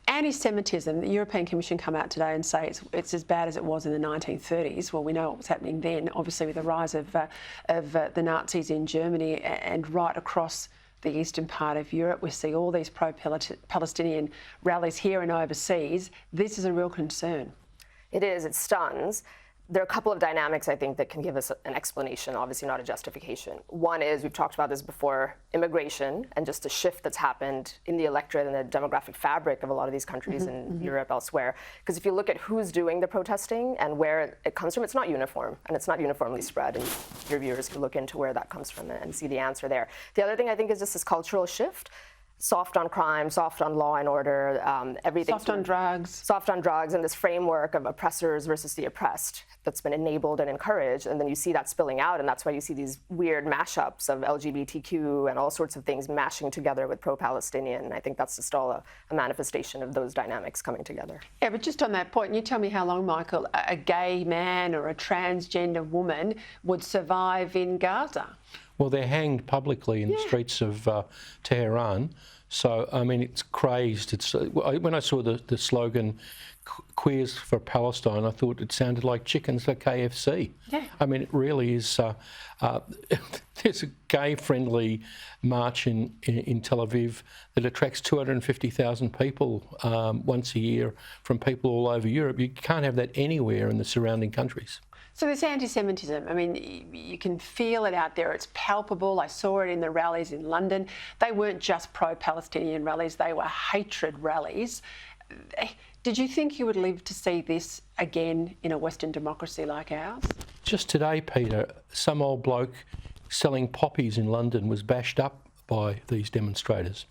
Anti-Semitism, the European Commission come out today and say it's as bad as it was in the 1930s. Well, we know what was happening then, obviously with the rise of the Nazis in Germany and right across the eastern part of Europe. We see all these pro-Palestinian rallies here and overseas. This is a real concern. It is. It stuns. There are a couple of dynamics, I think, that can give us an explanation, obviously not a justification. One is, we've talked about this before, immigration and just the shift that's happened in the electorate and the demographic fabric of a lot of these countries in Europe, elsewhere. Because if you look at who's doing the protesting and where it comes from, it's not uniform, and it's not uniformly spread. And your viewers can look into where that comes from and see the answer there. The other thing, I think, is just this cultural shift. Soft on crime, soft on law and order, everything. Soft on drugs. Soft on drugs, and this framework of oppressors versus the oppressed that's been enabled and encouraged. And then you see that spilling out, and that's why you see these weird mashups of LGBTQ and all sorts of things mashing together with pro-Palestinian. And I think that's just all a manifestation of those dynamics coming together. Yeah, but just on that point, you tell me how long, Michael, a gay man or a transgender woman would survive in Gaza? Well, they're hanged publicly in the streets of Tehran. So, I mean, it's crazed. When I saw the slogan, Queers for Palestine, I thought it sounded like chickens for KFC. Yeah. I mean, it really is. There's a gay-friendly march in Tel Aviv that attracts 250,000 people once a year from people all over Europe. You can't have that anywhere in the surrounding countries. So this anti-Semitism, I mean, you can feel it out there. It's palpable. I saw it in the rallies in London. They weren't just pro-Palestinian rallies. They were hatred rallies. Did you think you would live to see this again in a Western democracy like ours? Just today, Peter, some old bloke selling poppies in London was bashed up by these demonstrators.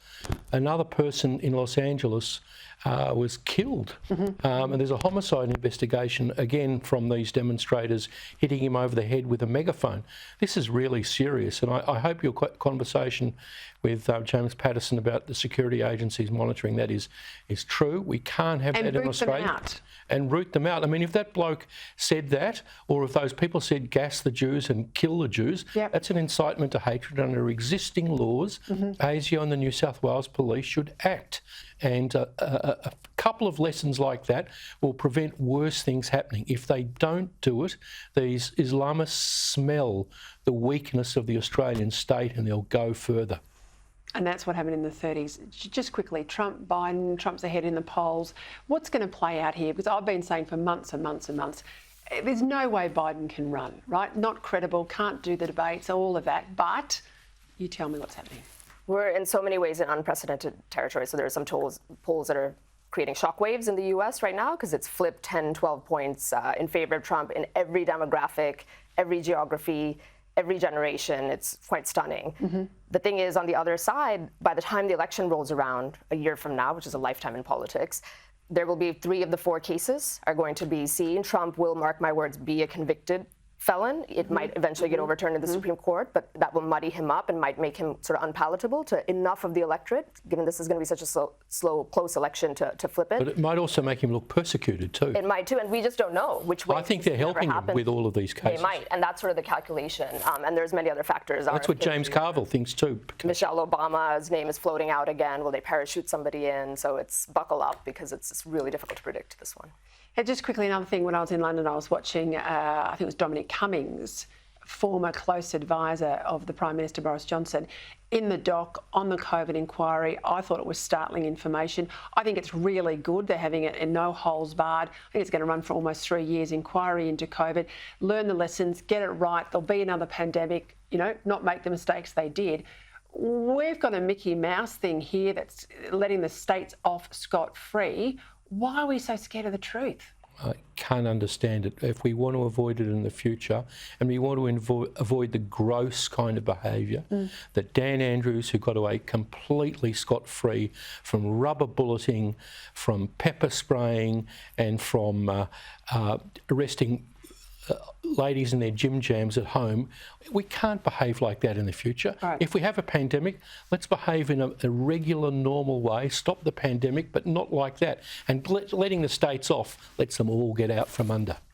Another person in Los Angeles was killed. And there's a homicide investigation, again, from these demonstrators hitting him over the head with a megaphone. This is really serious, and I hope your conversation with James Patterson about the security agencies monitoring that is true. We can't have that in Australia. And root them out. I mean, if that bloke said that, or if those people said gas the Jews and kill the Jews, that's an incitement to hatred under existing laws. ASIO and the New South Wales Police should act. And a couple of lessons like that will prevent worse things happening. If they don't do it, these Islamists smell the weakness of the Australian state and they'll go further. And that's what happened in the 30s. Just quickly, Trump, Biden, Trump's ahead in the polls. What's going to play out here? Because I've been saying for months and months and months, there's no way Biden can run, right? Not credible, can't do the debates, all of that. But you tell me what's happening. We're in so many ways in unprecedented territory. So there are some polls that are creating shockwaves in the U.S. right now because it's flipped 10, 12 points in favor of Trump in every demographic, every geography, every generation. It's quite stunning. The thing is, on the other side, by the time the election rolls around a year from now, which is a lifetime in politics, there will be 3 of the 4 cases are going to be seen. Trump will, mark my words, be a convicted felon. It might eventually get overturned in the Supreme Court, but that will muddy him up and might make him sort of unpalatable to enough of the electorate, given this is going to be such a slow, close election to flip it. But it might also make him look persecuted too. It might too, and we just don't know which way. I think they're helping him with all of these cases. They might, and that's sort of the calculation. And there's many other factors. That's what James Carville thinks too. Michelle Obama's name is floating out again. Will they parachute somebody in? So it's buckle up because it's really difficult to predict this one. And just quickly, another thing, when I was in London, I was watching, I think it was Dominic Cummings, former close advisor of the Prime Minister Boris Johnson, in the dock on the COVID inquiry. I thought it was startling information. I think it's really good. They're having it in no holes barred. I think it's going to run for almost 3 years, inquiry into COVID. Learn the lessons, get it right. There'll be another pandemic, you know, not make the mistakes they did. We've got a Mickey Mouse thing here that's letting the states off scot-free. Why are we so scared of the truth? I can't understand it. If we want to avoid it in the future, and we want to avoid the gross kind of behaviour that Dan Andrews, who got away completely scot-free from rubber bulleting, from pepper spraying, and from arresting ladies in their gym jams at home, we can't behave like that in the future. Right. If we have a pandemic, let's behave in a regular, normal way, stop the pandemic, but not like that. And letting the states off lets them all get out from under.